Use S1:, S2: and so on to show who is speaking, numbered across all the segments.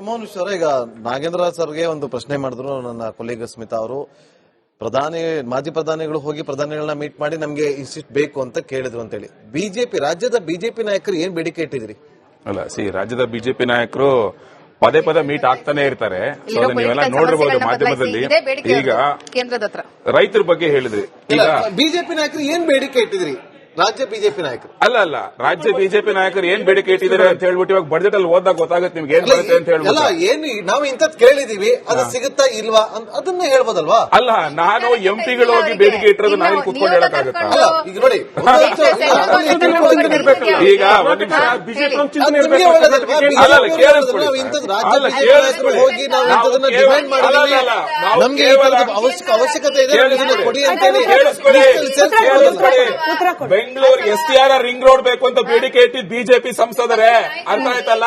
S1: ಮೌನೇಶ್ವರ, ಈಗ ನಾಗೇಂದ್ರ ಸರ್ಗೆ ಒಂದು ಪ್ರಶ್ನೆ ಮಾಡಿದ್ರು ನನ್ನ ಕೊಲೀಗ್ ಸ್ಮಿತಾ ಅವರು. ಮಾಜಿ ಪ್ರಧಾನಿಗಳು ಹೋಗಿ ಪ್ರಧಾನಿಗಳನ್ನ ಮೀಟ್ ಮಾಡಿ ನಮ್ಗೆ ಇಷ್ಟಿಷ್ಟು ಬೇಕು ಅಂತ ಕೇಳಿದ್ರು ಅಂತೇಳಿ. ರಾಜ್ಯದ ಬಿಜೆಪಿ ನಾಯಕರು ಏನ್ ಬೇಡಿಕೆ ಇಟ್ಟಿದ್ರಿ?
S2: ಅಲ್ಲ, ರಾಜ್ಯದ ಬಿಜೆಪಿ ನಾಯಕರು ಪದೇ ಪದೇ ಮೀಟ್ ಆಗ್ತಾನೆ ಇರ್ತಾರೆ. ನೀವೆಲ್ಲ ನೋಡಿರ್ಬೋದು ಮಾಧ್ಯಮದಲ್ಲಿ. ಈಗ ರೈತರ ಬಗ್ಗೆ ಹೇಳಿದ್ರಿ. ಈಗ
S1: ಬಿಜೆಪಿ ನಾಯಕರು ಏನ್ ಬೇಡಿಕೆ ಇಟ್ಟಿದ್ರಿ? ರಾಜ್ಯ ಬಿಜೆಪಿ ನಾಯಕರು
S2: ಅಲ್ಲ ರಾಜ್ಯ ಬಿಜೆಪಿ ನಾಯಕರು ಏನ್ ಬೇಡಿಕೆ ಇಟ್ಟಿದ್ದಾರೆ ಅಂತ ಹೇಳ್ಬಿಟ್ಟು ಇವಾಗ ಬಜೆಟ್ ಅಲ್ಲಿ ಓದಾಗ ಗೊತ್ತಾಗುತ್ತೆ ನಿಮ್ಗೆ ಏನ್ ಬರುತ್ತೆ ಅಂತ ಹೇಳ್ಬೋದು.
S1: ಏನು ನಾವು ಇಂಥದ್ ಕೇಳಿದೀವಿ, ಅದು ಸಿಗುತ್ತಾ ಇಲ್ವಾ ಅದನ್ನ ಹೇಳ್ಬೋದಲ್ವಾ?
S2: ಅಲ್ಲ, ನಾನು ಎಂಪಿಗಳು ಹೋಗಿ ಬೇಡಿಕೆ ಇಟ್ಟಿರೋದು ನಾನು ಕುತ್ಕೊಂಡು ಹೇಳಕ್ಕಾಗತ್ತಾ?
S1: ಈಗ ನೋಡಿ,
S2: ಈಗ
S1: ನಮ್ಗೆ ಅವಶ್ಯಕತೆ ಇದೆ, ಕೊಡಿ ಅಂತ
S2: ಬೆಂಗಳೂರು STR ರಿಂಗ್ ರೋಡ್ ಬೇಕು ಅಂತ ಬೇಡಿಕೆ ಇಟ್ಟಿದ್ದು ಬಿಜೆಪಿ ಸಂಸದರೇ. ಅರ್ಥ ಆಯ್ತಲ್ಲ?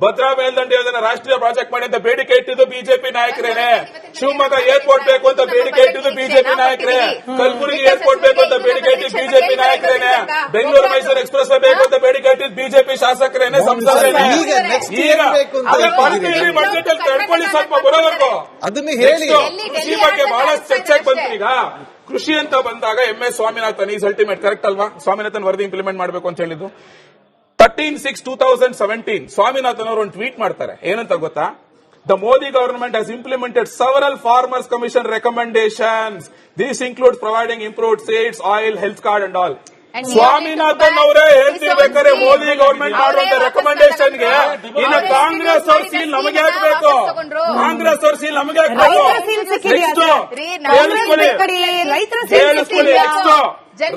S2: ಭದ್ರಾ ಮೇಲ್ದಂಡೆ ಯೋಜನೆ ರಾಷ್ಟ್ರೀಯ ಪ್ರಾಜೆಕ್ಟ್ ಮಾಡಿ ಅಂತ ಬೇಡಿಕೆ ಇಟ್ಟಿದ್ದು ಬಿಜೆಪಿ ನಾಯಕರೇನೆ. ಶಿವಮೊಗ್ಗ ಏರ್ಪೋರ್ಟ್ ಬೇಕು ಅಂತ ಬೇಡಿಕೆ ಇಟ್ಟಿದ್ದು ಬಿಜೆಪಿ ನಾಯಕರೇ. ಕಲಬುರಗಿ ಏರ್ಪೋರ್ಟ್ ಬೇಕು ಅಂತ ಬೇಡಿಕೆ ಇಟ್ಟಿದ್ದು ಬಿಜೆಪಿ ನಾಯಕರೇನೆ. ಬೆಂಗಳೂರು ಮೈಸೂರು ಎಕ್ಸ್ಪ್ರೆಸ್ ವೇ ಬೇಕು ಅಂತ ಬೇಡಿಕೆ ಇಟ್ಟಿದ್ದು ಬಿಜೆಪಿ ಶಾಸಕರೇನೆ, ಸಂಸದರೇನೆ. ಈಗ ಬಜೆಟ್ ಅಲ್ಲಿ ತಡ್ಕೊಳ್ಳಿ ಸ್ವಲ್ಪ ಬರೋವರೆಗೂ.
S1: ಅದನ್ನ ಹೇಳಿ.
S2: ಕೃಷಿ ಬಗ್ಗೆ ಬಹಳಷ್ಟು ಚರ್ಚೆಗೆ ಬಂತು. ಈಗ ಕೃಷಿ ಅಂತ ಬಂದಾಗ MS Swaminathan is ultimate, correct ಅಲ್ವಾ? ಸ್ವಾಮಿನಾಥನ್ ವರದಿ ಇಂಪ್ಲಿಮೆಂಟ್ ಮಾಡಬೇಕು ಅಂತ ಹೇಳಿದ್ದು 13/6/2017 ಸ್ವಾಮಿನಾಥನ್ ಅವರು ಒಂದು ಟ್ವೀಟ್ ಮಾಡ್ತಾರೆ. ಏನಂತ ಗೊತ್ತಾ? The Modi government has implemented several farmers commission recommendations. These include providing improved seeds, oil, health card and all. Swaminathan ಅವರೇ ಹೇಳ್ತಿರ್ಬೇಕಾದ್ರೆ ಮೋದಿ ಗವರ್ಮೆಂಟ್ ಮಾಡುವಂತ ರೆಕಮೆಂಡೇಶನ್ ಗೆ ಇನ್ನು ಕಾಂಗ್ರೆಸ್ ಅವ್ರ ಸೀಲ್ ನಮಗೆ ಹಾಕ್ಬೇಕು. ಕಾಂಗ್ರೆಸ್ ಅವ್ರ ಸೀಲ್ ನಮಗೆ ಹಾಕ್ಬೇಕು.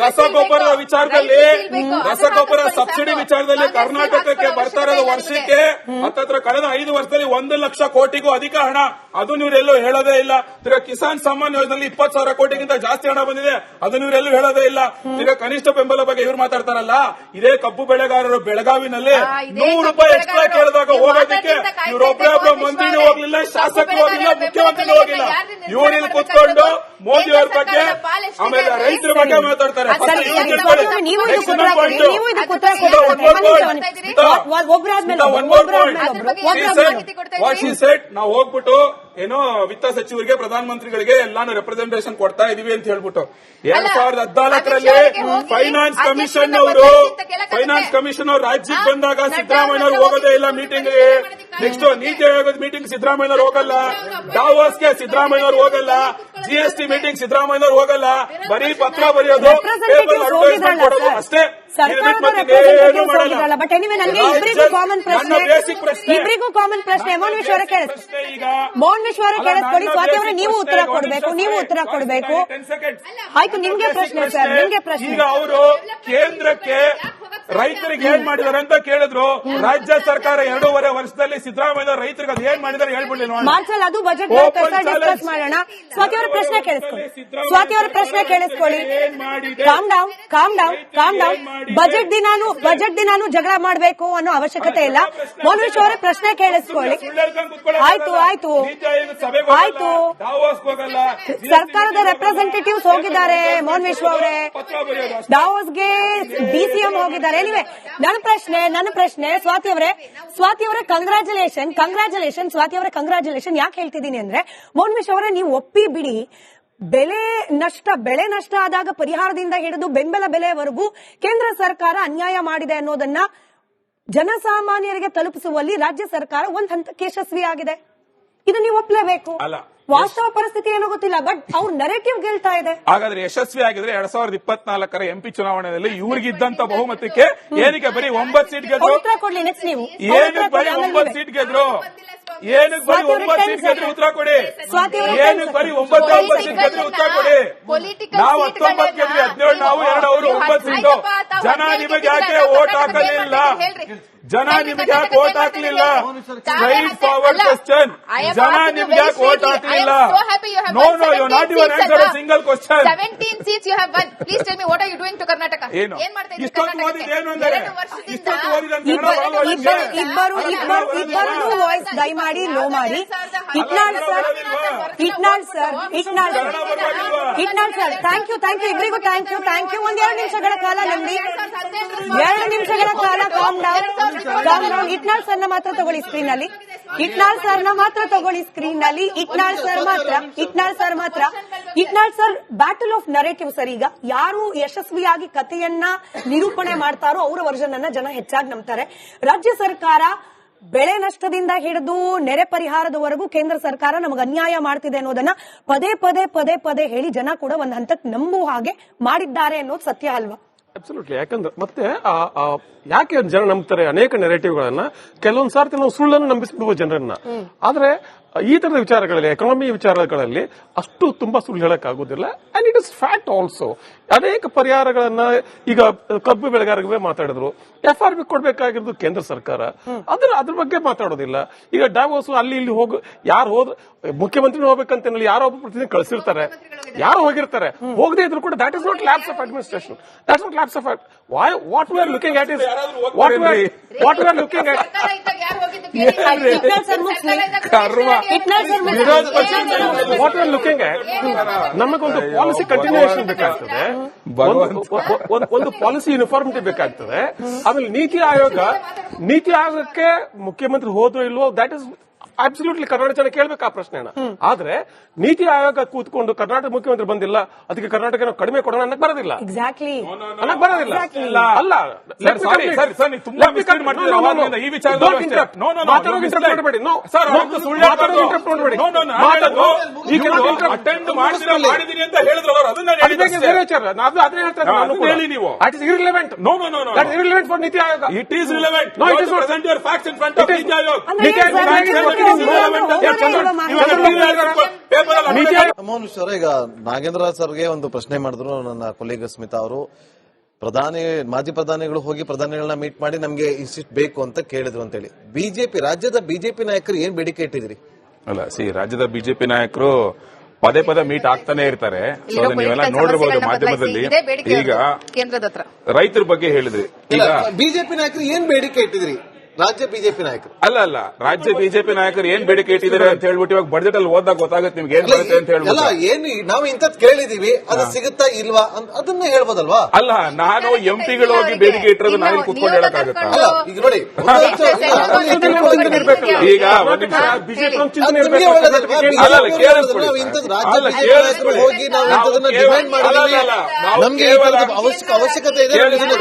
S2: ರಸಗೊಬ್ಬರ ವಿಚಾರದಲ್ಲಿ, ರಸಗೊಬ್ಬರ ಸಬ್ಸಿಡಿ ವಿಚಾರದಲ್ಲಿ ಕರ್ನಾಟಕಕ್ಕೆ ಬರ್ತಾ ಇರೋದು ವರ್ಷಕ್ಕೆ ಹತ್ತತ್ರ ಕಳೆದ 5 ವರ್ಷದಲ್ಲಿ 1 ಲಕ್ಷ ಕೋಟಿಗೂ ಅಧಿಕ ಹಣ. ಅದು ನೀವೆಲ್ಲೂ ಹೇಳೋದೇ ಇಲ್ಲ. ಈಗ ಕಿಸಾನ್ ಸಮ್ಮಾನ್ ಯೋಜನೆಯಲ್ಲಿ 20,000 ಕೋಟಿಗಿಂತ ಜಾಸ್ತಿ ಹಣ ಬಂದಿದೆ. ಅದು ನೀವೆಲ್ಲೂ ಹೇಳೋದೇ ಇಲ್ಲ. ಈಗ ಕನಿಷ್ಠ ಬೆಂಬಲ ಬಗ್ಗೆ ಇವ್ರು ಮಾತಾಡ್ತಾರಲ್ಲ, ಇದೇ ಕಬ್ಬು ಬೆಳೆಗಾರರು ಬೆಳಗಾವಿನಲ್ಲಿ 100 ರೂಪಾಯಿ ಎಕ್ಸ್ಟ್ರಾ ಕೇಳಿದಾಗ ಹೋಗೋದಕ್ಕೆ ಇವರೊಬ್ಬರೊಬ್ಬ ಮಂತ್ರಿನೂ ಹೋಗ್ಲಿಲ್ಲ, ಶಾಸಕರು ಹೋಗಿಲ್ಲ, ಮುಖ್ಯಮಂತ್ರಿನೂ ಹೋಗಿಲ್ಲ. ಇವ್ರಲ್ಲಿ ಕೂತ್ಕೊಂಡು ಮೋದಿ ಅವ್ರ ಬಗ್ಗೆ ಆಮೇಲೆ ರೈತರ ಬಗ್ಗೆ ಮಾತಾಡ್ತಾರೆ. ನಾವು ಹೋಗ್ಬಿಟ್ಟು ಏನೋ ವಿತ್ತ ಸಚಿವರಿಗೆ, ಪ್ರಧಾನಮಂತ್ರಿಗಳಿಗೆ ಎಲ್ಲಾನು ರೆಪ್ರೆಸೆಂಟೇಷನ್ ಕೊಡ್ತಾ ಇದೀವಿ ಅಂತ ಹೇಳ್ಬಿಟ್ಟು 2014ರಲ್ಲಿ ಫೈನಾನ್ಸ್ ಕಮಿಷನ್ ಅವರು ರಾಜ್ಯಕ್ಕೆ ಬಂದಾಗ ಸಿದ್ದರಾಮಯ್ಯ ಅವರು ಹೋಗೋದೇ ಇಲ್ಲ ಮೀಟಿಂಗ್ಗೆ. ನೆಕ್ಸ್ಟ್ ನೀತಿ ಆಯೋಗದ ಮೀಟಿಂಗ್ ಸಿದ್ದರಾಮಯ್ಯ ಹೋಗಲ್ಲ, ದಾವೋಸ್ಗೆ ಸಿದ್ದರಾಮಯ್ಯ ಹೋಗಲ್ಲ, GST ಮೀಟಿಂಗ್ ಸಿದ್ದರಾಮಯ್ಯ ಹೋಗಲ್ಲ. ಬರೀ ಪತ್ರ ಬರೆಯೋದು, ಪೇಪರ್ ಅಡ್ವರ್ಟೈಸ್ಮೆಂಟ್ ಕೊಡೋದು ಅಷ್ಟೇ.
S3: ಇಬ್ಬರಿಗೂ ಕಾಮನ್ ಪ್ರಶ್ನೆ ಮೌನೇಶ್ವರ ಸ್ವಾತಿ ಅವರೇ, ನೀವು ಉತ್ತರ ಕೊಡಬೇಕು. ಆಯ್ತು, ನಿಮ್ಗೆ ಪ್ರಶ್ನೆ ಸರ್, ನಿಮ್ಗೆ ಪ್ರಶ್ನೆ.
S2: ಈಗ ಅವರು ಕೇಂದ್ರಕ್ಕೆ ರೈತರಿಗೆ ಏನ್ ಮಾಡಿದಾರೆ ಅಂತ ಕೇಳಿದ್ರು. ರಾಜ್ಯ ಸರ್ಕಾರ 2.5 ವರ್ಷದಲ್ಲಿ ಸಿದ್ದರಾಮಯ್ಯ ರೈತರಿಗೆ ಅದು ಏನ್ ಮಾಡಿದಾರೆ ಹೇಳ್ಬಿಡ್ಲಿ
S3: ಮಾರ್ಚಲ್. ಅದು ಬಜೆಟ್ ಡಿಸ್ಕಸ್ ಮಾಡೋಣ. ಸ್ವಾತಿ ಅವರ ಪ್ರಶ್ನೆ ಕೇಳಿಸ್ಕೊಳ್ಳಿ. Calm down. ಬಜೆಟ್ ದಿನಾನು ಜಗಳ ಮಾಡಬೇಕು ಅನ್ನೋ ಅವಶ್ಯಕತೆ ಇಲ್ಲ. ಮೌನೇಶ್ ಅವರೇ ಪ್ರಶ್ನೆ ಕೇಳಿಸ್ಕೊಳ್ಳಿ. ಆಯ್ತು. ಸರ್ಕಾರದ ರೆಪ್ರೆಸೆಂಟೇಟಿವ್ಸ್ ಹೋಗಿದ್ದಾರೆ ಮೌನೇಶ್ ಅವರೇ, ದಾವೋಸ್ಗೆ DCM ಹೋಗಿದ್ದಾರೆ. ನನ್ನ ಪ್ರಶ್ನೆ ಸ್ವಾತಿ ಅವರೇ ಕಂಗ್ರಾಚುಲೇಷನ್ ಸ್ವಾತಿ ಅವರೇ, ಕಂಗ್ರಾಚುಲೇಷನ್. ಯಾಕೆ ಹೇಳ್ತಿದ್ದೀನಿ ಅಂದ್ರೆ, ಮೌನೇಶ್ ಅವರೇ ನೀವು ಒಪ್ಪಿ ಬಿಡಿ, ಬೆಳೆ ನಷ್ಟ ಆದಾಗ ಪರಿಹಾರದಿಂದ ಹಿಡಿದು ಬೆಂಬಲ ಬೆಲೆವರೆಗೂ ಕೇಂದ್ರ ಸರ್ಕಾರ ಅನ್ಯಾಯ ಮಾಡಿದೆ ಅನ್ನೋದನ್ನ ಜನಸಾಮಾನ್ಯರಿಗೆ ತಲುಪಿಸುವಲ್ಲಿ ರಾಜ್ಯ ಸರ್ಕಾರ ಒಂದು ಹಂತಕ್ಕೆ ಯಶಸ್ವಿಯಾಗಿದೆ. ಇದು ನೀವು ಒಪ್ಪಲೇಬೇಕು. ವಾಸ್ತವ ಪರಿಸ್ಥಿತಿ ಏನೋ ಗೊತ್ತಿಲ್ಲ, ಬಟ್ ಅವ್ರ ನರೇಟಿವ್ ಗೆಲ್ತಾ ಇದೆ.
S2: ಹಾಗಾದ್ರೆ ಯಶಸ್ವಿ ಆಗಿದ್ರೆ 2024ರ MP ಚುನಾವಣೆಯಲ್ಲಿ ಇವ್ರಿಗಿದ್ದಂತ ಬಹುಮತಕ್ಕೆ ಏನಕ್ಕೆ ಬರೀ 9 ಸೀಟ್ ಗೆದ್ರು?
S3: ಉತ್ತರ ಕೊಡ್ಲಿ ನೆಕ್ಸ್ಟ್ ನೀವು.
S2: ಏನಕ್ಕೆ ಬರೀ 9 ಸೀಟ್ ಗೆದ್ರು? ಉತ್ತರ ಕೊಡಿ. ಏನಕ್ಕೆ ಬರೀ 9 ಸೀಟ್ ಗೆದ್ರು? ಉತ್ತರ ಕೊಡಿ. ನಾವು 19 ಗೆದ್ರಿ, 17 ನಾವು, 2 ಅವರು, 9 ಸೀಟು. ಜನ ನಿಮಗೆ ಯಾಕೆ ವೋಟ್ ಹಾಕಲಿಲ್ಲ? Straightforward question. ಜನ ನಿಮ್ಗೆ ಯಾಕೆ ವೋಟ್ ಹಾಕಲಿಲ್ಲ? No, you not even answer a single question.
S4: 17 seats you have won. Please tell me what are you doing to Karnataka?
S2: ಏನು ಇಷ್ಟೊಂದು ಓದಿದ್ದೇನು ಅಂದರೆ
S3: ಇಬ್ಬರು ವಾಯ್ಸ್ ದಯಮಾಡಿ ಲೋ ಮಾಡಿ. ಇಟ್ನಾಳ್ ಸರ್, ಥ್ಯಾಂಕ್ ಯು ಇಬ್ಬರಿಗೂ ಥ್ಯಾಂಕ್ ಯು. ಒಂದ್ 2 ನಿಮಿಷಗಳ ಕಾಲ ನಮ್ದಿ, 2 ನಿಮಿಷಗಳ ಕಾಲ ಕಾಮ್ ಡೌನ್. ಇಟ್ನಾಳ್ ಸರ್ನ ಮಾತ್ರ ತಗೊಳ್ಳಿ ಸ್ಕ್ರೀನ್ ಅಲ್ಲಿ. ಇಟ್ನಾಳ್ ಸರ್ನ ಮಾತ್ರ ತಗೊಳ್ಳಿ ಸ್ಕ್ರೀನ್ ನಲ್ಲಿ. Itnal sir battle of narrative sir. ಈಗ ಯಾರು ಯಶಸ್ವಿಯಾಗಿ ಕಥೆಯನ್ನ ನಿರೂಪಣೆ ಮಾಡ್ತಾರೋ ಅವರ ವರ್ಷನ್ ಅನ್ನ ಜನ ಹೆಚ್ಚಾಗಿ ನಂಬ್ತಾರೆ. ರಾಜ್ಯ ಸರ್ಕಾರ ಬೆಳೆ ನಷ್ಟದಿಂದ ಹಿಡಿದು ನೆರೆ ಪರಿಹಾರದವರೆಗೂ ಕೇಂದ್ರ ಸರ್ಕಾರ ನಮಗೆ ಅನ್ಯಾಯ ಮಾಡ್ತಿದೆ ಅನ್ನೋದನ್ನ ಪದೇ ಹೇಳಿ ಜನ ಕೂಡ ಒಂದ್ ಹಂತಕ್ಕೆ ನಂಬುವ ಹಾಗೆ ಮಾಡಿದ್ದಾರೆ ಅನ್ನೋದು ಸತ್ಯ ಅಲ್ವಾ?
S5: ಅಬ್ಸಲ್ಯೂಟ್ಲಿ. ಯಾಕಂದ್ರೆ ಮತ್ತೆ ಯಾಕೆ ಜನ ನಂಬ್ತಾರೆ ಅನೇಕ ನೆರೆಟಿವ್ಗಳನ್ನ, ಕೆಲವೊಂದ್ ಸಾರ್ತಿ ನಾವು ಸುಳ್ಳನ್ನು ನಂಬಿಸ್ಬಿಡುವ ಜನರನ್ನ. ಆದ್ರೆ ಈ ತರದ ವಿಚಾರಗಳಲ್ಲಿ, ಎಕಾನಮಿ ವಿಚಾರಗಳಲ್ಲಿ ಅಷ್ಟು ತುಂಬಾ ಸುಳ್ಳು ಹೇಳಕ್ ಆಗುದಿಲ್ಲ. And it is fact also. ಅನೇಕ ಪರಿಹಾರಗಳನ್ನ ಈಗ ಕಬ್ಬು ಬೆಳೆಗಾರರಿಗೆ ಮಾತಾಡಿದ್ರು. FRP ಕೊಡ್ಬೇಕಾಗಿರೋದು ಕೇಂದ್ರ ಸರ್ಕಾರ, ಅದ್ರ ಬಗ್ಗೆ ಮಾತಾಡೋದಿಲ್ಲ. ಈಗ ಡಾವೋಸ್ ಅಲ್ಲಿ ಇಲ್ಲಿ ಯಾರು ಹೋದ್ರು, ಮುಖ್ಯಮಂತ್ರಿ ಹೋಗ್ಬೇಕಂತ ಯಾರೋ ಒಬ್ಬ ಪ್ರತಿನಿಧಿ ಕಳಿಸಿರ್ತಾರೆ, ಯಾರು ಹೋಗಿರ್ತಾರೆ. ಹೋಗದೆ ಇದ್ರು ಕೂಡ that is not lapse of administration, that's not lapse of what we are looking at is what we are looking at. What are looking at, ನಮಗೊಂದು ಪಾಲಿಸಿ ಕಂಟಿನ್ಯೂಯೇಷನ್ ಬೇಕಾಗ್ತದೆ, ಒಂದು ಪಾಲಿಸಿ ಯೂನಿಫಾರ್ಮಿಟಿ ಬೇಕಾಗ್ತದೆ. ಆಮೇಲೆ ನೀತಿ ಆಯೋಗಕ್ಕೆ ಮುಖ್ಯಮಂತ್ರಿ ಹೋದ್ರು ಇಲ್ವೋ, ದಟ್ ಇಸ್ ಅಬ್ಸಲ್ಯೂಟ್ಲಿ ಕರ್ನಾಟಕ ಜನ ಕೇಳ್ಬೇಕು ಆ ಪ್ರಶ್ನೆನ. ಆದ್ರೆ ನೀತಿ ಆಯೋಗ ಕೂತ್ಕೊಂಡು ಕರ್ನಾಟಕ ಮುಖ್ಯಮಂತ್ರಿ ಬಂದಿಲ್ಲ, ಅದಕ್ಕೆ ಕರ್ನಾಟಕ ನಾವು ಕಡಿಮೆ ಕೊಡೋಣ ಅನ್ನಕ್ ಬರೋದಿಲ್ಲ.
S3: ಎಕ್ಸಾಕ್ಟ್ಲಿ
S5: ಅನ್ನಕ್ ಬರೋದಿಲ್ಲ. ಅಲ್ಲ,
S2: ಈ ವಿಚಾರದಲ್ಲಿ ಅಟೆಂಡ್ ಮಾಡಿದೀನಿ ಅಂತ ಹೇಳಿದ್ರು ಅವರು. ಅದನ್ನ ಹೇಳಿ ನೀವು.
S5: It is irrelevant. Irrelevant for Niti Aayog.
S2: It is relevant. No, it is not. Present your facts in front of Niti Aayog.
S1: Mohan ವಿಶ್ವ, ಈಗ ನಾಗೇಂದ್ರ ಸರ್ಗೆ ಒಂದು ಪ್ರಶ್ನೆ ಮಾಡಿದ್ರು ನನ್ನ ಕೊಲೀಗ್ ಸ್ಮಿತಾ ಅವರು. ಮಾಜಿ ಪ್ರಧಾನಿಗಳು ಹೋಗಿ ಪ್ರಧಾನಿಗಳನ್ನ ಮೀಟ್ ಮಾಡಿ ನಮ್ಗೆ ಇಷ್ಟಿಷ್ಟು ಬೇಕು ಅಂತ ಕೇಳಿದ್ರು ಅಂತೇಳಿ. ರಾಜ್ಯದ ಬಿಜೆಪಿ ನಾಯಕರು ಏನ್ ಬೇಡಿಕೆ ಇಟ್ಟಿದ್ರಿ?
S2: ಅಲ್ಲ, ರಾಜ್ಯದ ಬಿಜೆಪಿ ನಾಯಕರು ಪದೇ ಮೀಟ್ ಆಗ್ತಾನೆ ಇರ್ತಾರೆ. ನೀವೆಲ್ಲ ನೋಡಿರ್ಬೋದು ಮಾಧ್ಯಮದಲ್ಲಿ. ಈಗ
S4: ಕೇಂದ್ರದ ಹತ್ರ
S2: ರೈತರ ಬಗ್ಗೆ ಹೇಳಿದ್ರಿ. ಈಗ
S1: ಬಿಜೆಪಿ ನಾಯಕರು ಏನ್ ಬೇಡಿಕೆ ಇಟ್ಟಿದ್ರಿ? ರಾಜ್ಯ ಬಿಜೆಪಿ ನಾಯಕರು
S2: ಅಲ್ಲ ರಾಜ್ಯ ಬಿಜೆಪಿ ನಾಯಕರು ಏನ್ ಬೇಡಿಕೆ ಇಟ್ಟಿದ್ದಾರೆ ಅಂತ ಹೇಳ್ಬಿಟ್ಟು ಇವಾಗ ಬಜೆಟ್ ಅಲ್ಲಿ ಓದಾಗ ಗೊತ್ತಾಗುತ್ತೆ ನಿಮ್ಗೆ ಏನ್ ಬರುತ್ತೆ ಅಂತ ಹೇಳ್ಬೋದು.
S1: ಏನು ನಾವು ಇಂಥದ್ದು ಕೇಳಿದೀವಿ, ಅದು ಸಿಗುತ್ತಾ ಇಲ್ವಾ ಅದನ್ನ ಹೇಳ್ಬೋದಲ್ವಾ?
S2: ಅಲ್ಲ, ನಾನು ಎಂಪಿಗಳು ಹೋಗಿ ಬೇಡಿಕೆ ಇಟ್ಟಿರೋದು ನಾನು ಕುತ್ಕೊಂಡು ಹೇಳಕ್ಕಾಗತ್ತಾ?
S1: ಅಲ್ಲ, ಈಗ ನೋಡಿ,
S2: ಈಗ
S5: ಬಿಜೆಪಿ ಚಿಂತನೆ
S1: ಹೋಗಿ ನಾವು ಇಂಥದನ್ನ ಡಿಮ್ಯಾಂಡ್ ಮಾಡಿದ್ವಿ, ನಮ್ಗೆ ಅವಶ್ಯಕತೆ ಇದೆ,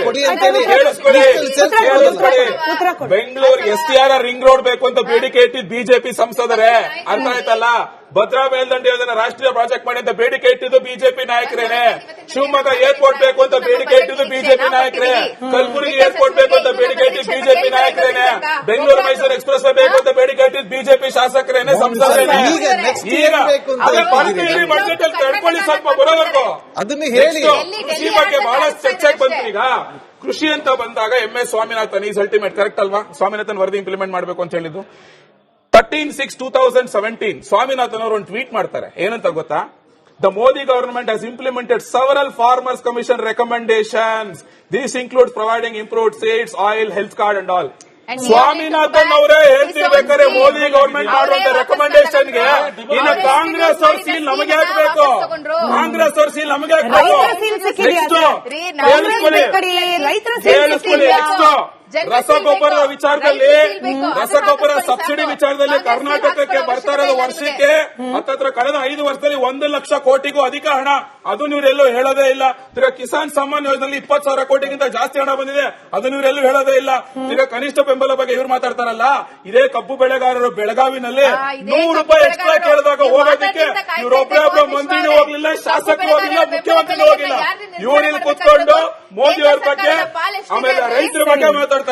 S1: ಕೊಡಿ ಅಂತ ಹೇಳಿ.
S2: ಬೆಂಗಳೂರು STR ರಿಂಗ್ ರೋಡ್ ಬೇಕು ಅಂತ ಬೇಡಿಕೆ ಇಟ್ಟಿದ್ದು ಬಿಜೆಪಿ ಸಂಸದರೇ. ಅರ್ಥ ಆಯ್ತಲ್ಲ? ಭದ್ರಾ ಮೇಲ್ದಂಡೆ ಯೋಜನೆ ರಾಷ್ಟ್ರೀಯ ಪ್ರಾಜೆಕ್ಟ್ ಮಾಡಿ ಅಂತ ಬೇಡಿಕೆ ಇಟ್ಟಿದ್ದು ಬಿಜೆಪಿ ನಾಯಕರೇನೆ. ಶಿವಮೊಗ್ಗ ಏರ್ಪೋರ್ಟ್ ಬೇಕು ಅಂತ ಬೇಡಿಕೆ ಇಟ್ಟಿದ್ದು ಬಿಜೆಪಿ ನಾಯಕರೇ. ಕಲಬುರಗಿ ಏರ್ಪೋರ್ಟ್ ಬೇಕು ಅಂತ ಬೇಡಿಕೆ ಇಟ್ಟಿದ್ದು ಬಿಜೆಪಿ ನಾಯಕರೇನೆ. ಬೆಂಗಳೂರು ಮೈಸೂರು ಎಕ್ಸ್ಪ್ರೆಸ್ ವೇ ಬೇಕು ಅಂತ ಬೇಡಿಕೆ ಇಟ್ಟಿದ್ದು ಬಿಜೆಪಿ ಶಾಸಕರೇನೆ, ಸಂಸದರೇನೆ. ಈಗ ಪಾರ್ಟಿ ಬಜೆಟ್ ಅಲ್ಲಿ ತಡ್ಕೊಳ್ಳಿ ಸ್ವಲ್ಪ ಬರೋವರೆಗೂ.
S1: ಅದನ್ನ ಹೇಳಿ.
S2: ಕೃಷಿ ಬಗ್ಗೆ ಬಹಳ ಚರ್ಚೆಗೆ ಬಂತು. ಈಗ ಕೃಷಿ ಅಂತ ಬಂದಾಗ MS Swaminathan is ultimate, correct ಅಲ್ವಾ? ಸ್ವಾಮಿನಾಥನ್ ವರದಿ ಇಂಪ್ಲಿಮೆಂಟ್ ಮಾಡಬೇಕು ಅಂತ ಹೇಳಿದ್ದು 13/6/2017 ಸ್ವಾಮಿನಾಥನ್ ಅವರು ಒಂದು ಟ್ವೀಟ್ ಮಾಡ್ತಾರೆ. ಏನಂತ ಗೊತ್ತಾ? The Modi government has implemented several farmers commission recommendations. These include providing improved seeds, oil, health card and all. Swaminathan ಅವರೇ ಹೇಳ್ತಿರ್ಬೇಕಾದ್ರೆ ಮೋದಿ ಗವರ್ಮೆಂಟ್ ಮಾಡುವಂತ ರೆಕಮೆಂಡೇಶನ್ ಗೆ ಇನ್ನು ಕಾಂಗ್ರೆಸ್ ಅವ್ರ ಸೀಲ್ ನಮಗೆ ಹಾಕಬೇಕು. ಕಾಂಗ್ರೆಸ್ ಅವ್ರ ಸೀಲ್ ನಮಗೆ ಹಾಕಬೇಕು. ಕೇಳಿಸ್ಕೊಳ್ಳಿ. ರಸಗೊಬ್ಬರ ವಿಚಾರದಲ್ಲಿ, ರಸಗೊಬ್ಬರ ಸಬ್ಸಿಡಿ ವಿಚಾರದಲ್ಲಿ ಕರ್ನಾಟಕಕ್ಕೆ ಬರ್ತಾ ಇರೋದು ವರ್ಷಕ್ಕೆ ಹತ್ತತ್ರ ಕಳೆದ 5 ವರ್ಷದಲ್ಲಿ 1 ಲಕ್ಷ ಕೋಟಿಗೂ ಅಧಿಕ ಹಣ. ಅದು ನೀವೆಲ್ಲೂ ಹೇಳೋದೇ ಇಲ್ಲ. ಈಗ ಕಿಸಾನ್ ಸಮ್ಮಾನ್ ಯೋಜನೆಯಲ್ಲಿ 20,000 ಕೋಟಿಗಿಂತ ಜಾಸ್ತಿ ಹಣ ಬಂದಿದೆ, ಅದು ನೀವೆಲ್ಲೂ ಹೇಳೋದೇ ಇಲ್ಲ. ಈಗ ಕನಿಷ್ಠ ಬೆಂಬಲ ಬಗ್ಗೆ ಇವ್ರು ಮಾತಾಡ್ತಾರಲ್ಲ, ಇದೇ ಕಬ್ಬು ಬೆಳೆಗಾರರು ಬೆಳಗಾವಿನಲ್ಲಿ 100 ರೂಪಾಯಿ ಎಕ್ಸ್ಟ್ರಾ ಕೇಳಿದಾಗ ಹೋಗೋದಕ್ಕೆ ಇವರೊಬ್ಬರೊಬ್ಬ ಮಂತ್ರಿನೂ ಹೋಗ್ಲಿಲ್ಲ, ಶಾಸಕರು ಹೋಗಿಲ್ಲ, ಮುಖ್ಯಮಂತ್ರಿನೂ ಹೋಗಿಲ್ಲ. ಇವ್ರಲ್ಲಿ ಕೂತ್ಕೊಂಡು ಮೋದಿ ಅವ್ರ ಬಗ್ಗೆ ಆಮೇಲೆ ರೈತರ ಬಗ್ಗೆ ಮಾತಾಡ್ತಾರೆ.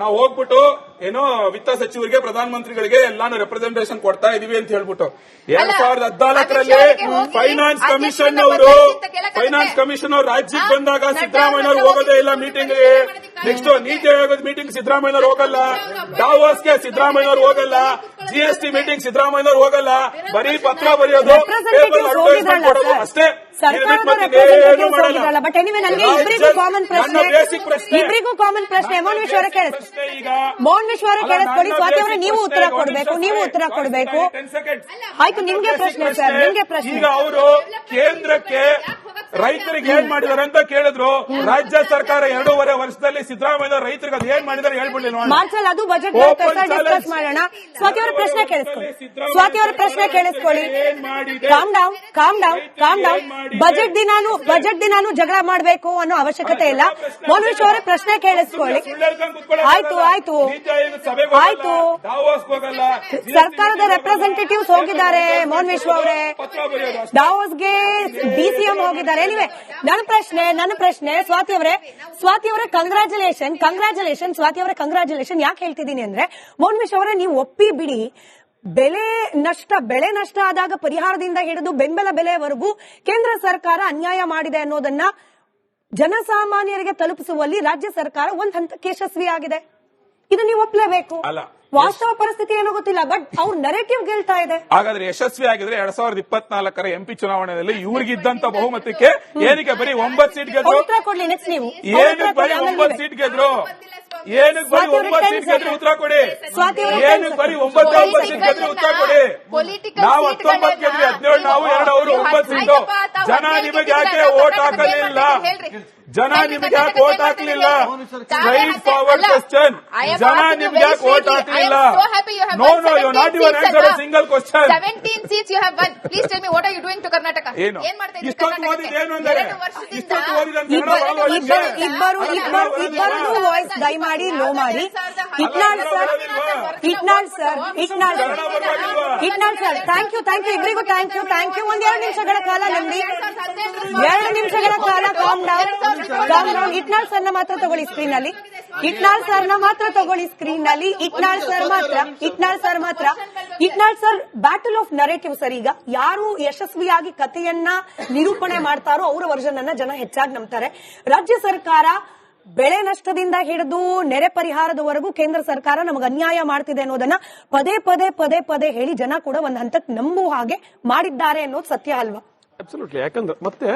S2: ನಾವು ಹೋಗ್ಬಿಟ್ಟು ಏನೋ ವಿತ್ತ ಸಚಿವರಿಗೆ, ಪ್ರಧಾನಮಂತ್ರಿಗಳಿಗೆ ಎಲ್ಲಾನು ರೆಪ್ರೆಸೆಂಟೇಷನ್ ಕೊಡ್ತಾ ಇದೀವಿ ಅಂತ ಹೇಳ್ಬಿಟ್ಟು 2014ರಲ್ಲಿ ಫೈನಾನ್ಸ್ ಕಮಿಷನ್ ಅವರು ರಾಜ್ಯಕ್ಕೆ ಬಂದಾಗ ಸಿದ್ದರಾಮಯ್ಯ ಅವರು ಹೋಗೋದೇ ಇಲ್ಲ ಮೀಟಿಂಗ್. ನೆಕ್ಸ್ಟ್ ನೀತಿ ಆಯೋಗದ ಮೀಟಿಂಗ್ ಸಿದ್ದರಾಮಯ್ಯ ಅವರು ಹೋಗಲ್ಲ, ಡಾವೋಸ್ಗೆ ಸಿದ್ದರಾಮಯ್ಯ ಅವರು ಹೋಗಲ್ಲ, GST ಮೀಟಿಂಗ್ ಸಿದ್ದರಾಮಯ್ಯ ಅವರು ಹೋಗಲ್ಲ. ಬರೀ ಪತ್ರ ಬರೆಯೋದು, ಪೇಪರ್ ಅಡ್ವರ್ಟೈಸ್ಮೆಂಟ್ ಕೊಡೋದು ಅಷ್ಟೇ.
S3: ಬಟ್ ಎನಿವೆ ನನಗೆ ಇಬ್ಬರಿಗೂ ಕಾಮನ್ ಪ್ರಶ್ನೆ ಮೋಹನ್ ವಿಶ್ವ ಕೇಳಿಸ್ಕೊಳ್ಳಿ. ಸ್ವಾತಿ ಅವರೇ ನೀವು ಉತ್ತರ ಕೊಡಬೇಕು. ಆಯ್ತು, ನಿಮ್ಗೆ ಪ್ರಶ್ನೆ ಸರ್, ನಿಮ್ಗೆ ಪ್ರಶ್ನೆ.
S2: ಈಗ ಅವರು ಕೇಂದ್ರಕ್ಕೆ ರೈತರಿಗೆ ಏನ್ ಮಾಡಿದಾರೆ ಅಂತ ಕೇಳಿದ್ರು. ರಾಜ್ಯ ಸರ್ಕಾರ 2.5 ವರ್ಷದಲ್ಲಿ ಸಿದ್ದರಾಮಯ್ಯ ರೈತರಿಗೆ ಅದು ಏನ್ ಮಾಡಿದಾರೆ ಹೇಳ್ಬಿಡ್ಲಿ ನೋಡಿ.
S3: ಮಾರ್ಚಲ್ ಅದು ಬಜೆಟ್ ಡಿಸ್ಕಸ್ ಮಾಡೋಣ. ಸ್ವಾತಿ ಅವರ ಪ್ರಶ್ನೆ ಕೇಳಿಸ್ಕೊಳ್ಳಿ. ಸ್ವಾತಿ ಅವರ ಪ್ರಶ್ನೆ ಕೇಳಿಸ್ಕೊಳ್ಳಿ. Calm down. ಬಜೆಟ್ ದಿನಾನು ಜಗಳ ಮಾಡಬೇಕು ಅನ್ನೋ ಅವಶ್ಯಕತೆ ಇಲ್ಲ. ಮೋನ್ವಿಶ್ ಅವರ ಪ್ರಶ್ನೆ ಕೇಳಿಸ್ಕೊಳ್ಳಿ. ಆಯ್ತು. ಸರ್ಕಾರದ ರೆಪ್ರೆಸೆಂಟೇಟಿವ್ಸ್ ಹೋಗಿದ್ದಾರೆ ಮೋನ್ವಿಶ್ ಅವರೇ, ದಾವೋಸ್ಗೆ ಡಿಸಿಎಂ ಹೋಗಿದ್ದಾರೆ. ಎನಿವೆ ನನ್ನ ಪ್ರಶ್ನೆ ಸ್ವಾತಿ ಅವರೇ ಕಂಗ್ರಾಚುಲೇಷನ್ ಸ್ವಾತಿ ಅವರೇ ಕಂಗ್ರಾಚುಲೇಷನ್. ಯಾಕೆ ಹೇಳ್ತಿದ್ದೀನಿ ಅಂದ್ರೆ ಮೋನ್ವಿಶ್ ಅವರೇ, ನೀವು ಒಪ್ಪಿ ಬಿಡಿ, ಬೆಳೆ ನಷ್ಟ ಆದಾಗ ಪರಿಹಾರದಿಂದ ಹಿಡಿದು ಬೆಂಬಲ ಬೆಲೆವರೆಗೂ ಕೇಂದ್ರ ಸರ್ಕಾರ ಅನ್ಯಾಯ ಮಾಡಿದೆ ಅನ್ನೋದನ್ನ ಜನಸಾಮಾನ್ಯರಿಗೆ ತಲುಪಿಸುವಲ್ಲಿ ರಾಜ್ಯ ಸರ್ಕಾರ ಒಂದ್ ಹಂತಕ್ಕೆ ಯಶಸ್ವಿಯಾಗಿದೆ. ಇದು ನೀವು ಒಪ್ಪಲೇಬೇಕು. ವಾಸ್ತವ ಪರಿಸ್ಥಿತಿ ಏನೋ ಗೊತ್ತಿಲ್ಲ, ಬಟ್ ಅವ್ರ ನರೇಟಿವ್ ಗೆಲ್ತಾ ಇದೆ.
S2: ಹಾಗಾದ್ರೆ ಯಶಸ್ವಿ ಆಗಿದ್ರೆ 2024 MP ಚುನಾವಣೆಯಲ್ಲಿ ಇವ್ರಿಗಿದ್ದಂತ ಬಹುಮತಕ್ಕೆ ಏನಕ್ಕೆ ಬರೀ 9 ಸೀಟ್ ಗೆದ್ರು?
S3: ಉತ್ತರ ಕೊಡ್ಲಿ ನೆಕ್ಸ್ಟ್ ನೀವು.
S2: ಏನಕ್ಕೆ ಬರೀ 9 ಸೀಟ್ ಗೆದ್ರು? ಏನಕ್ಕೆ ಬರೀ 9 ಸೀಟ್ ಗೆದ್ರು? ಉತ್ತರ ಕೊಡಿ. ಏನಕ್ಕೆ ಬರೀ 9 ಸೀಟ್ ಗೆದ್ರು? ಉತ್ತರ ಕೊಡಿ. ನಾವು 19 ಗೆದ್ರಿ, 17 ನಾವು, 2 ಅವರು, 9 ಸೀಟು. ಜನ ನಿಮಗೆ ಯಾಕೆ ವೋಟ್ ಹಾಕಲಿಲ್ಲ? Straightforward question. ಜನ ನಿಮ್ಗೆ ಯಾಕೆ ವೋಟ್ ಹಾಕಲಿಲ್ಲ? No, you not even answer a single question.
S4: 17 seats you have won. Please tell me what are you doing to Karnataka?
S2: ಏನು
S4: ಮಾಡ್ತಾ ಇದ್ದೀರಿ?
S2: ಇಷ್ಟೊಂದು ಓದಿದ್ದೇನು ಅಂದ್ರೆ ಇಷ್ಟೊಂದು ಓದಿದಂತ
S3: ಇಬ್ಬರು ವಾಯ್ಸ್ ದಯಮಾಡಿ ಲೋ ಮಾಡಿ. ಇಟ್ನಾಳ್ ಸರ್ ಥ್ಯಾಂಕ್ ಯು ಇಬ್ಬರಿಗೂ ಥ್ಯಾಂಕ್ ಯು. ಒಂದ್ 2 ನಿಮಿಷಗಳ ಕಾಲ ನಮ್ದಿ, 2 ನಿಮಿಷಗಳ ಕಾಲ ಕಾಮ್ ಡೌನ್. ಇಟ್ನಾಳ್ ಸರ್ನ ಮಾತ್ರ ತಗೊಳ್ಳಿ ಸ್ಕ್ರೀನ್ ನಲ್ಲಿ. Itnal sir battle of narrative sir. ಈಗ ಯಾರು ಯಶಸ್ವಿಯಾಗಿ ಕಥೆಯನ್ನ ನಿರೂಪಣೆ ಮಾಡ್ತಾರೋ ಅವರ ವರ್ಷನ್ ಅನ್ನ ಜನ ಹೆಚ್ಚಾಗಿ ನಂಬ್ತಾರೆ. ರಾಜ್ಯ ಸರ್ಕಾರ ಬೆಳೆ ನಷ್ಟದಿಂದ ಹಿಡಿದು ನೆರೆ ಪರಿಹಾರದವರೆಗೂ ಕೇಂದ್ರ ಸರ್ಕಾರ ನಮಗೆ ಅನ್ಯಾಯ ಮಾಡ್ತಿದೆ ಅನ್ನೋದನ್ನ ಪದೇ ಹೇಳಿ ಜನ ಕೂಡ ಒಂದ್ ಹಂತಕ್ಕೆ ನಂಬುವ ಹಾಗೆ ಮಾಡಿದ್ದಾರೆ ಅನ್ನೋದು ಸತ್ಯ ಅಲ್ವಾ?
S5: ಅಬ್ಸಲ್ಯೂಟ್ಲಿ. ಯಾಕಂದ್ರೆ ಮತ್ತೆ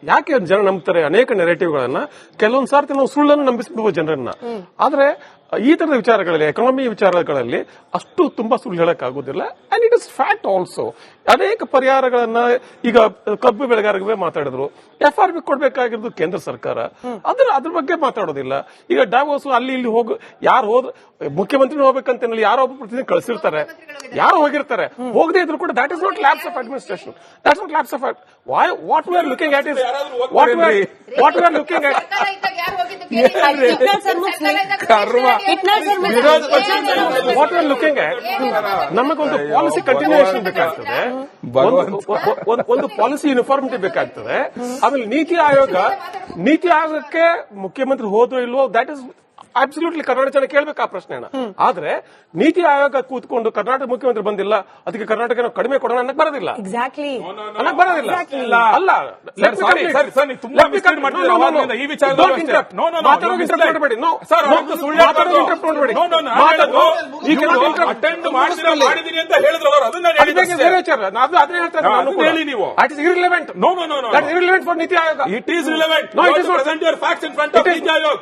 S5: ಯಾಕೆ ಜನ ನಂಬ್ತಾರೆ ಅನೇಕ ನೆರೇಟಿವ್ಗಳನ್ನ, ಕೆಲವೊಂದ್ ಸಾರ್ತಿ ನಾವು ಸುಳ್ಳನ್ನು ನಂಬಿಸಬಹುದು ಜನರನ್ನ. ಆದ್ರೆ ಈ ತರದ ವಿಚಾರಗಳಲ್ಲಿ, ಎಕಾನಮಿ ವಿಚಾರಗಳಲ್ಲಿ ಅಷ್ಟು ತುಂಬಾ ಸುಳ್ಳು ಹೇಳಕ್ ಆಗುದಿಲ್ಲ. And it is fact also. ಅನೇಕ ಪರಿಹಾರಗಳನ್ನ ಈಗ ಕಬ್ಬು ಬೆಳೆಗಾರರಿಗೆ ಮಾತಾಡಿದ್ರು. FRP ಕೊಡ್ಬೇಕಾಗಿರೋದು ಕೇಂದ್ರ ಸರ್ಕಾರ, ಅದ್ರ ಬಗ್ಗೆ ಮಾತಾಡೋದಿಲ್ಲ. ಈಗ ಡಾವೋಸ್ ಅಲ್ಲಿ ಇಲ್ಲಿ ಯಾರು ಮುಖ್ಯಮಂತ್ರಿ ಹೋಗ್ಬೇಕಂತ ಯಾರೋ ಒಬ್ಬ ಪ್ರತಿನಿಧಿ ಕಳಿಸಿರ್ತಾರೆ, ಯಾರು ಹೋಗಿರ್ತಾರೆ. ಹೋಗದೆ ಇದ್ರು ಕೂಡ that is not lapse of administration, that's not lapse of what we are looking at is what we are looking at. What are looking at, ನಮಗೊಂದು ಪಾಲಿಸಿ ಕಂಟಿನ್ಯೂಯೇಷನ್ ಬೇಕಾಗ್ತದೆ, ಒಂದು ಪಾಲಿಸಿ ಯೂನಿಫಾರ್ಮಿಟಿ ಬೇಕಾಗ್ತದೆ. ಆಮೇಲೆ ನೀತಿ ಆಯೋಗಕ್ಕೆ ಮುಖ್ಯಮಂತ್ರಿ ಹೋದ್ರೋ ಇಲ್ವೋ, ದಟ್ ಇಸ್ ಅಬ್ಸಲ್ಯೂಟ್ಲಿ ಕರ್ನಾಟಕ ಜನ ಕೇಳ್ಬೇಕು ಆ ಪ್ರಶ್ನೆನ. ಆದ್ರೆ ನೀತಿ ಆಯೋಗ ಕೂತ್ಕೊಂಡು ಕರ್ನಾಟಕ ಮುಖ್ಯಮಂತ್ರಿ ಬಂದಿಲ್ಲ, ಅದಕ್ಕೆ ಕರ್ನಾಟಕ ನಾವು ಕಡಿಮೆ ಕೊಡೋಣ ಅನ್ನಕ್ ಬರೋದಿಲ್ಲ.
S3: ಎಕ್ಸಾಕ್ಟ್ಲಿ
S5: ಅನ್ನಕ್ ಬರೋದಿಲ್ಲ. ಅಲ್ಲ,
S2: ಈ ವಿಚಾರದಲ್ಲಿ ಅಟೆಂಡ್ ಮಾಡಿದೀನಿ ಅಂತ ಹೇಳಿದ್ರು ಅವರು. ಅದನ್ನ ಹೇಳಿ ನೀವು.
S5: It is irrelevant. Irrelevant for Niti Aayog.
S2: It is relevant. No, it is not. Present your facts in front of Niti ಆಯೋಗ.